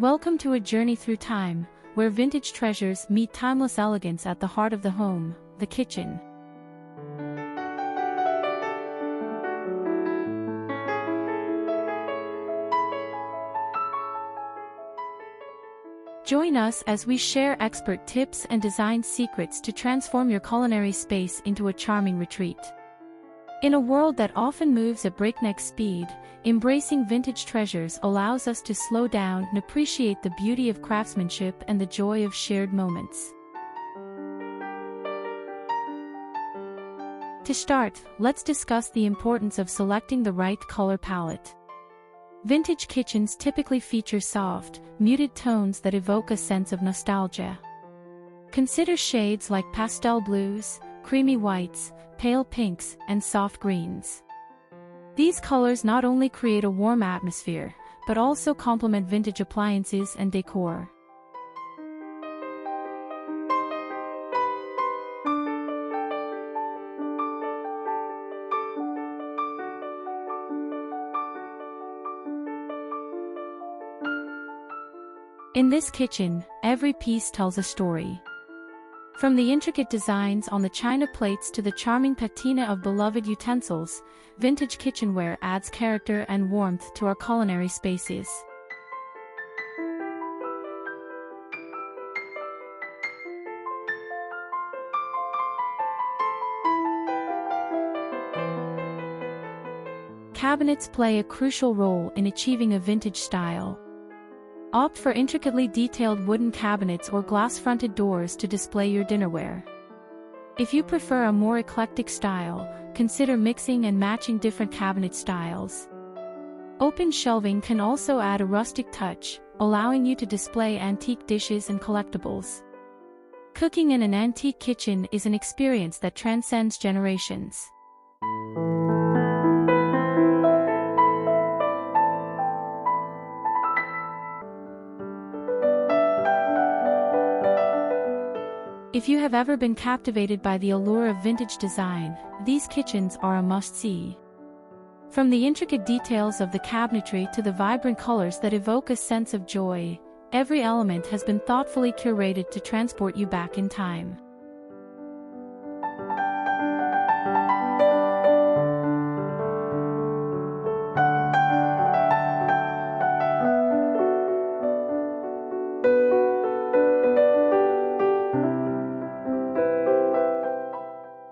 Welcome to a journey through time, where vintage treasures meet timeless elegance at the heart of the home, the kitchen. Join us as we share expert tips and design secrets to transform your culinary space into a charming retreat. In a world that often moves at breakneck speed, embracing vintage treasures allows us to slow down and appreciate the beauty of craftsmanship and the joy of shared moments. To start, let's discuss the importance of selecting the right color palette. Vintage kitchens typically feature soft, muted tones that evoke a sense of nostalgia. Consider shades like pastel blues, creamy whites, pale pinks, and soft greens. These colors not only create a warm atmosphere, but also complement vintage appliances and decor. In this kitchen, every piece tells a story. From the intricate designs on the china plates to the charming patina of beloved utensils, vintage kitchenware adds character and warmth to our culinary spaces. Cabinets play a crucial role in achieving a vintage style. Opt for intricately detailed wooden cabinets or glass-fronted doors to display your dinnerware. If you prefer a more eclectic style, consider mixing and matching different cabinet styles. Open shelving can also add a rustic touch, allowing you to display antique dishes and collectibles. Cooking in an antique kitchen is an experience that transcends generations. If you have ever been captivated by the allure of vintage design, these kitchens are a must-see. From the intricate details of the cabinetry to the vibrant colors that evoke a sense of joy, every element has been thoughtfully curated to transport you back in time.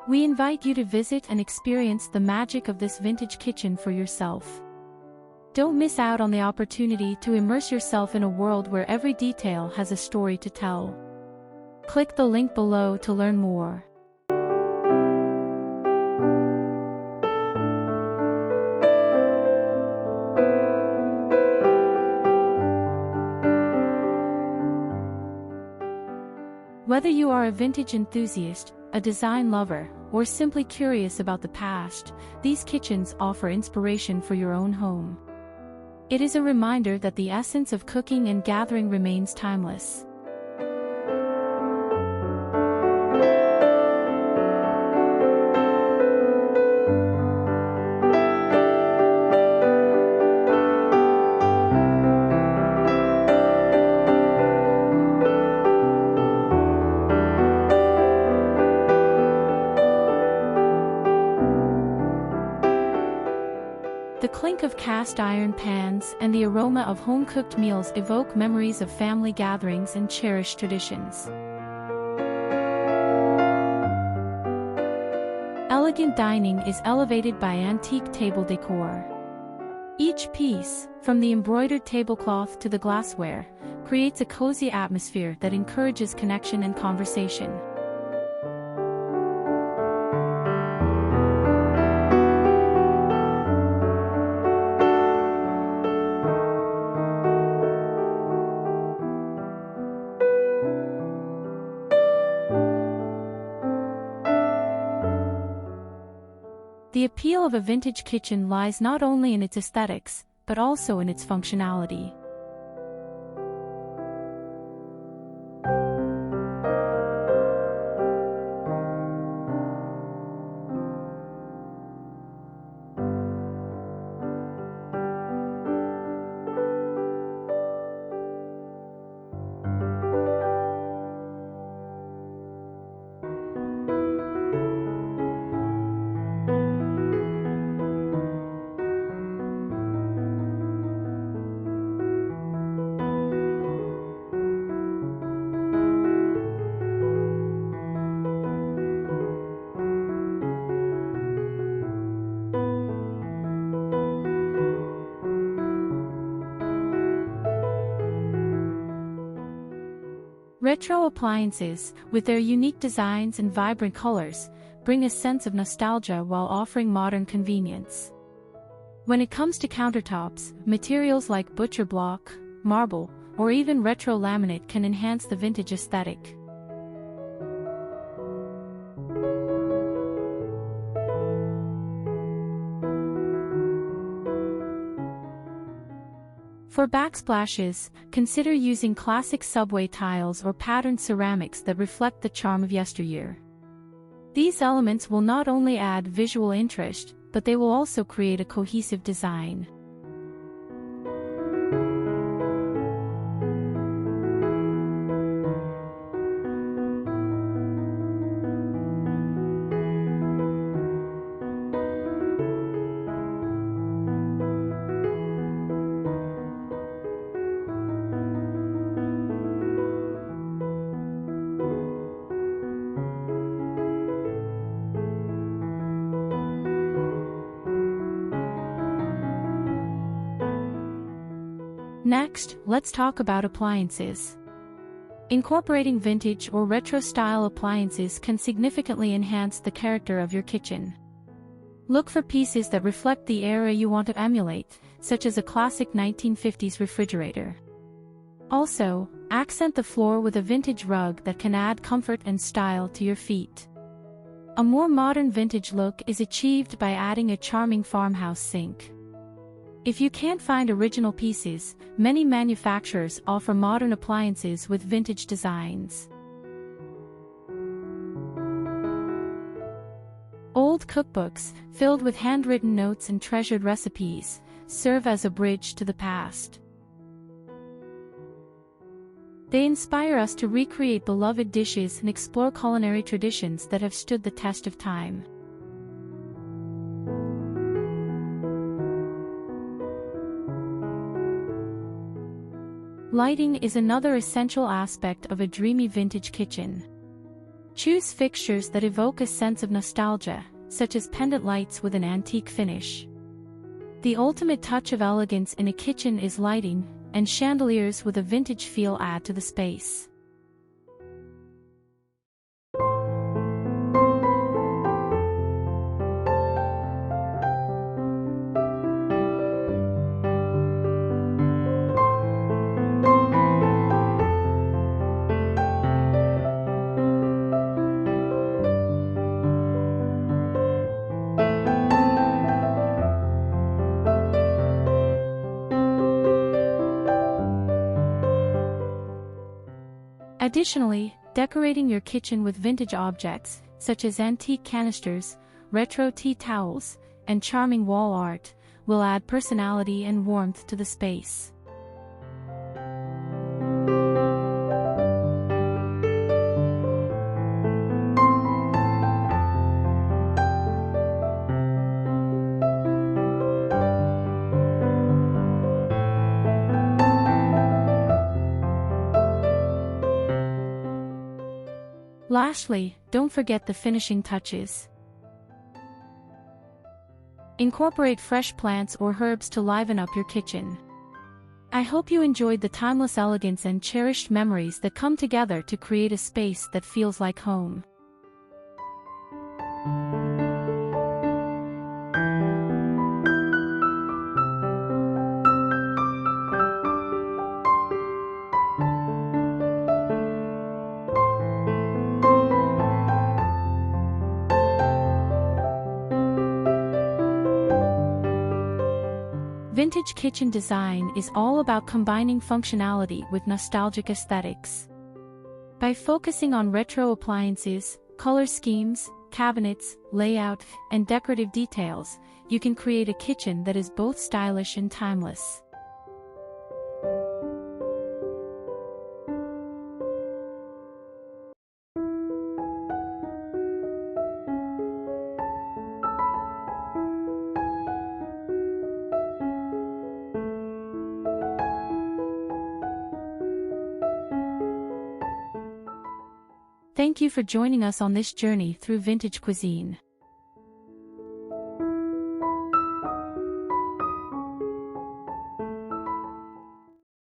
We invite you to visit and experience the magic of this vintage kitchen for yourself. Don't miss out on the opportunity to immerse yourself in a world where every detail has a story to tell. Click the link below to learn more. Whether you are a vintage enthusiast, a design lover, or simply curious about the past, these kitchens offer inspiration for your own home. It is a reminder that the essence of cooking and gathering remains timeless. The clink of cast iron pans and the aroma of home-cooked meals evoke memories of family gatherings and cherished traditions. Elegant dining is elevated by antique table decor. Each piece, from the embroidered tablecloth to the glassware, creates a cozy atmosphere that encourages connection and conversation. The appeal of a vintage kitchen lies not only in its aesthetics, but also in its functionality. Retro appliances, with their unique designs and vibrant colors, bring a sense of nostalgia while offering modern convenience. When it comes to countertops, materials like butcher block, marble, or even retro laminate can enhance the vintage aesthetic. For backsplashes, consider using classic subway tiles or patterned ceramics that reflect the charm of yesteryear. These elements will not only add visual interest, but they will also create a cohesive design. Next, let's talk about appliances. Incorporating vintage or retro-style appliances can significantly enhance the character of your kitchen. Look for pieces that reflect the era you want to emulate, such as a classic 1950s refrigerator. Also, accent the floor with a vintage rug that can add comfort and style to your feet. A more modern vintage look is achieved by adding a charming farmhouse sink. If you can't find original pieces, many manufacturers offer modern appliances with vintage designs. Old cookbooks, filled with handwritten notes and treasured recipes, serve as a bridge to the past. They inspire us to recreate beloved dishes and explore culinary traditions that have stood the test of time. Lighting is another essential aspect of a dreamy vintage kitchen. Choose fixtures that evoke a sense of nostalgia, such as pendant lights with an antique finish. The ultimate touch of elegance in a kitchen is lighting, and chandeliers with a vintage feel add to the space. Additionally, decorating your kitchen with vintage objects, such as antique canisters, retro tea towels, and charming wall art, will add personality and warmth to the space. Lastly, don't forget the finishing touches. Incorporate fresh plants or herbs to liven up your kitchen. I hope you enjoyed the timeless elegance and cherished memories that come together to create a space that feels like home. Vintage kitchen design is all about combining functionality with nostalgic aesthetics. By focusing on retro appliances, color schemes, cabinets, layout, and decorative details, you can create a kitchen that is both stylish and timeless. Thank you for joining us on this journey through vintage cuisine.